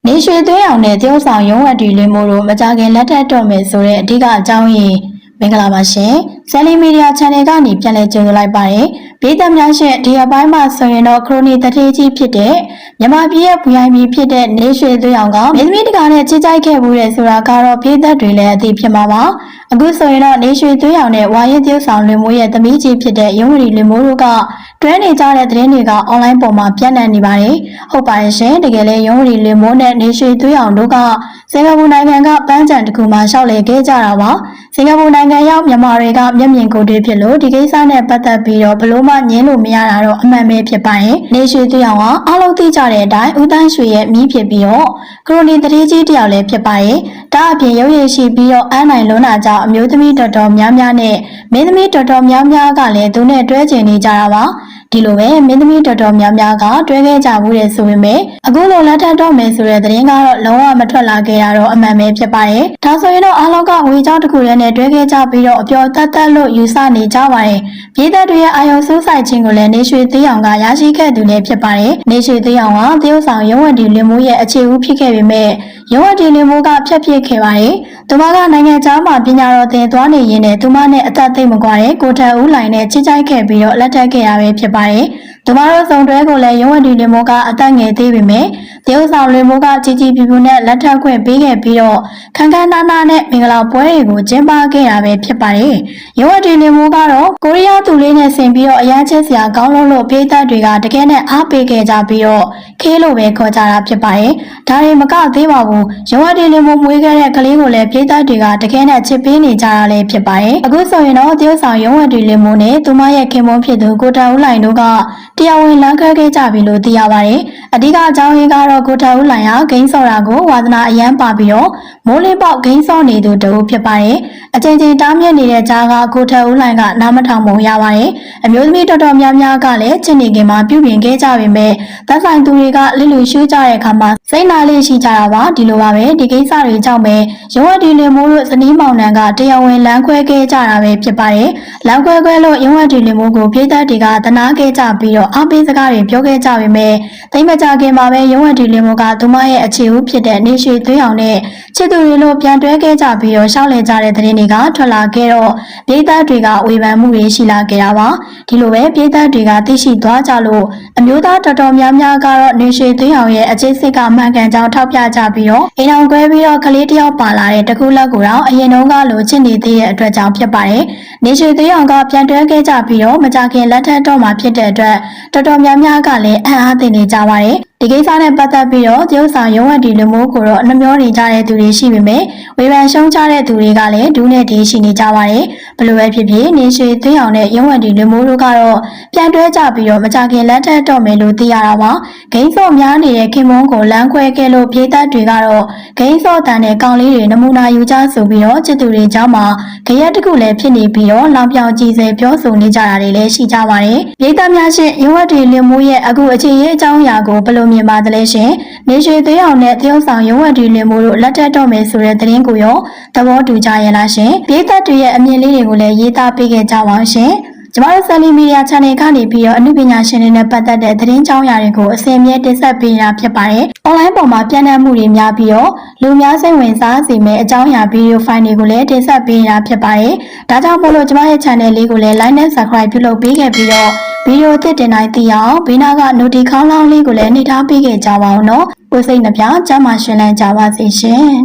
နေရွှေသွေးအောင်နဲ့တရုတ်ဆောင်ရုံးဝတ်တီလွင်မို့တို့မကြခင်လက်ထပ်တော့မယ်ဆိုတဲ့အဓိကအကြောင်းရင်းမင်္ဂလာပါရှင်ဆယ်လီမီဒီယာ channel ကနေပြန်လည်ကြိုဆိုလိုက်ပါတယ်ပြည်သက်များရှင်ဒီအပိုင်းမှာဆိုရင်တော့ခရိုနီတထေးကြီးဖြစ်တဲ့မြန်မာပြည်ရဲ့ VIP ဖြစ်တဲ့နေရွှေသွေးအောင်ကမင်းသမီးတကာနဲ့ချစ်ကြိုက်ခဲ့မှုတဲ့ဆိုတာကတော့ပြည်သက်တွေလည်းအသိဖြစ်မှာပါအခုဆိုရင်တော့နေရွှေသွေးအောင်နဲ့ဝါရင်တရုတ်ဆောင်လွင်မို့ရဲ့သမီးကြီးဖြစ်တဲ့ရုံးဝတီလွင်မို့တို့ကတွဲနေကြတဲ့သတင်းတွေက online ပေါ်မှာပြန့်နှံ့နေပါတယ်ဟုတ်ပါရဲ့ရှင်တကယ်လဲရုံးဝတီလွင်မို့နဲ့နေရွှေသွေးအောင်တို့ကစင်ကာပူနိုင်ငံကပန်းချံတစ်ခုမှာရှောက်လေခဲ့ကြတာပါစင်ကာပူနိုင်ငံရောက်မြန်မာတွေကမျက်မြင်ကိုယ်တွေ့ဖြစ်လို့ဒီကိစ္စနဲ့ပတ်သက်ပြီးတော့ဘလို့မှညင်းလို့မရတာတော့အမှန်ပဲဖြစ်ပါရဲ့နေရွှေသွေးအောင်ကအားလုံးသိကြတဲ့အတိုင်းဦးတန်းရွှေရဲ့မိဖြစ်ပြီးတော့ခရိုနီတတိကြီးတယောက်လည်းဖြစ်ပါရဲ့ဒါအပြင်ရုပ်ရည်ရှိပြီးတော့အန်းနိုင်လွန်းတာကြောင့်အမျိုးသမီးတော်တော်များများနဲ့မင်းသမီးတော်တော်များများကလည်းသူနဲ့တွဲကျင်နေကြတာပါဒီလိုပဲမင်းသမီးတော်တော်များများကတွဲခဲ့ကြဘူးတဲ့ဆိုပေမဲ့အခုလိုလက်ထပ်တော့မယ်ဆိုတဲ့သတင်းကတော့လုံးဝမထွက်လာခဲ့တာတော့အမှန်ပဲဖြစ်ပါတယ်။ဒါဆိုရင်တော့အားလုံးကဝေကြောင်းတစ်ခုရဲနဲ့တွဲခဲ့ကြပြီးတော့အပျော်တတ်တတ်လို့ယူဆနေကြပါတယ်။ပြည်သက်တွေရဲ့အာရုံစူးစိုက်ခြင်းကိုလည်းနေရွှေသေးအောင်ကရရှိခဲ့သူလည်းဖြစ်ပါတယ်။နေရွှေသေးအောင်ကတရုတ်ဆောင်ရုံးဝတီလင်မိုးရဲ့အခြေဦးဖြစ်ခဲ့ပေမဲ့ရုံးဝတီလင်မိုးကဖျက်ပစ်ခဲ့ပါတယ်။သူမကနိုင်ငံခြားမှာပညာတော်သင်သွားနေရင်းနဲ့သူမနဲ့အသက်သိမ့်မကွာတဲ့ကိုထက်ဦးလိုင်နဲ့ချစ်ကြိုက်ခဲ့ပြီးတော့လက်ထပ်ခဲ့ရပဲဖြစ်ပါတယ်။သူမတို့စုံတွဲကိုလည်းရုံးဝတီလင်မိုးကအသက်ငယ်သေးပေမဲ့တရုတ်ဆောင်လင်မိုးကကြီးကြီးပြူပြူနဲ့လက်ထပ်ခွင့်ပေးခဲ့ပြီးတော့ခန်းခန်းနာနာနဲ့မင်္ဂလာပွဲတွေကိုကျင်းပခဲ့တာပဲဖြစ်ပါတယ်။ရုံးဝတီလင်မိုးကတော့ကိုရီးယားသူလေးနဲ့ဆင်ပြီးတော့အရန်ချစ်စရာကောင်းလို့ပြည်သက်တွေကတကယ်နဲ့အားပေးခဲ့ကြပြီးတော့ခေးလို့ပဲခေါ်ကြတာဖြစ်ပါတယ်။ဒါတွေမကသေးပါဘူး။ရုံးဝတီလင်မိုးမွေးခဲ့တဲ့ကလေးကိုလည်းပြည်သက်တွေကတကယ်နဲ့ချစ်ပေးနေကြတာလည်းဖြစ်ပါတယ်။အခုဆိုရင်တော့တရုတ်ဆောင်ရုံးဝတီလင်မိုးနဲ့သူမရဲ့ခင်ပွန်းဖြစ်သူကိုတာဦးလိုင်တို့ကတရားဝင်လမ်းခွဲခဲ့ကြပြီလို့သိရပါတယ်။အဓိကအကြောင်းရင်းကတော့ကိုတာဦးလိုင်ဟာဂိမ်းဆော့တာကိုဝါသနာအရန်ပါပြီးတော့မိုးလင်းပေါက်ဂိမ်းဆော့နေသူတူဖြစ်ပါတယ်။အချိန်ချင်းတားမြစ်နေတဲ့ကြားကကိုတာဦးလိုင်ကနားမထောင်ပုံရပါတယ်။အမျိုးသမီးတော်တော်များများကလည်းချစ်နေခင်မှာပြုပြင်ခဲ့ကြပေမဲ့သက်ဆိုင်သူတွေကလစ်လူရှုကြတဲ့အခါမှာစိတ်နာလေးရှိကြတာပါဒီလိုပါပဲဒီကိစ္စတွေကြောင့်ပဲရုံးဝတီလင်မိုးတို့ဇနီးမောင်နှံကတရားဝင်လမ်းခွဲခဲ့ကြတာပဲဖြစ်ပါတယ်။လမ်းခွဲလို့ရုံးဝတီလင်မိုးကိုပြည်သက်တွေကတနာခဲ့ကြပြီးတော့အားပေးစကားတွေပြောခဲ့ကြပေမဲ့တိတ်မကြခင်မှာပဲရုံးဝတီလင်မိုးကသူမရဲ့အခြေဦးဖြစ်တဲ့နေရွှေသွေးအောင်နဲ့ချစ်သူတွေလို့ပြန်တွဲခဲ့ကြပြီးတော့ရှောက်လည်ကြတဲ့သတင်းတွေကထွက်လာခဲ့တော့ပြည်သက်တွေကဝေဖန်မှုတွေရှိလာခဲ့တာပါဒီလိုပဲပြည်သက်တွေကသိရှိသွားကြလို့အမျိုးသားတော်တော်များများကတော့နေရွှေသွေးအောင်ရဲ့အခြေစိတ်ကမှန်ကန်ကြောင်းထောက်ပြကြပြီးတော့အိမ်အောင်ကွဲပြီးတော့ကလေးတယောက်ပါလာတဲ့တကူလက်ကိုတော့အရင်တုန်းကလိုချစ်နေသေးတဲ့အတွက်ကြောင့်ဖြစ်ပါတယ်နေရွှေသွေးအောင်ကပြန်တွဲခဲ့ကြပြီးတော့မကြခင်လက်ထပ်တော့မှာဖြစ်တဲ့အတွက်တော်တော်များများကလည်းအံ့အားသင့်နေကြပါတယ်ဒီကိစ္စနဲ့ပတ်သက်ပြီးတော့တရုတ်ဆောင်ရုံးဝတီလူမျိုးကိုတော့နှမျောနေကြတဲ့သူတွေရှိပေမဲ့ဝေဖန်ရှုံးကြတဲ့သူတွေကလည်းဒူးနဲ့တေးရှိနေကြပါတယ်ဘယ်လိုပဲဖြစ်ဖြစ်နေရွှေသွေးအောင်နဲ့ရုံးဝတီလူမျိုးတို့ကတော့ပြန်တွဲကြပြီးတော့မကြခင်လက်ထပ်တော့မယ်လို့သိရတာပါဂိမ်းစော့များနေတဲ့ခင်မုန်းကိုလမ်းခွဲခဲ့လို့ပြည်သက်တွေကတော့ဂိမ်းစော့တန်တဲ့ကောင်လေးတွေနမူနာယူကြဆိုပြီးတော့ချစ်သူတွေเจ้าမှာကြရက်တစ်ခုလည်းဖြစ်နေပြီးတော့လောင်ပြောင်ကြည်စဲပြောဆိုနေကြတာတွေလည်းရှိကြပါတယ်ပြည်သက်များရှင်ရုံးဝတီလူမျိုးရဲ့အခုအခြေရေးအကြောင်းအရာကိုဘယ်လိုမြင်ပါသလဲရှင်နေရွှေသွေးအောင်နဲ့တရုတ်ဆောင်ရုံးဝတီလင်မိုးတို့လက်ထပ်တော့မယ်ဆိုတဲ့သတင်းကိုရောသဘောတူကြရဲ့လားရှင်ပြည်သက်တွေရဲ့အမြင်လေးတွေကိုလည်းရေးသားပေးခဲ့ကြပါရှင်ကျမတို့ဆယ်လီမီဒီယာ channel ကနေပြီးတော့အမှုပညာရှင်တွေနဲ့ပတ်သက်တဲ့သတင်းကြောင်းရာတွေကိုအစီအမြဲတင်ဆက်ပေးနေတာဖြစ်ပါတယ်။ online ပေါ်မှာပြန့်နှံ့မှုတွေများပြီးတော့လူများစိတ်ဝင်စားစေမယ့်အကြောင်းအရာဗီဒီယိုဖိုင်တွေကိုလည်းတင်ဆက်ပေးနေတာဖြစ်ပါတယ်။ဒါကြောင့်မို့လို့ကျမရဲ့ channel လေးကိုလည်း like နဲ့ subscribe ပြုလုပ်ပေးခဲ့ပြီးတော့ဗီဒီယိုသစ်တင်တိုင်းသိအောင်ဘေးနားက notification ခေါင်းလောင်းလေးကိုလည်းနှိပ်ထားပေးခဲ့ကြပါဦးနော်။ကိုယ်စိတ်နှပြကျန်းမာရှင်လန်းကြပါစေရှင်။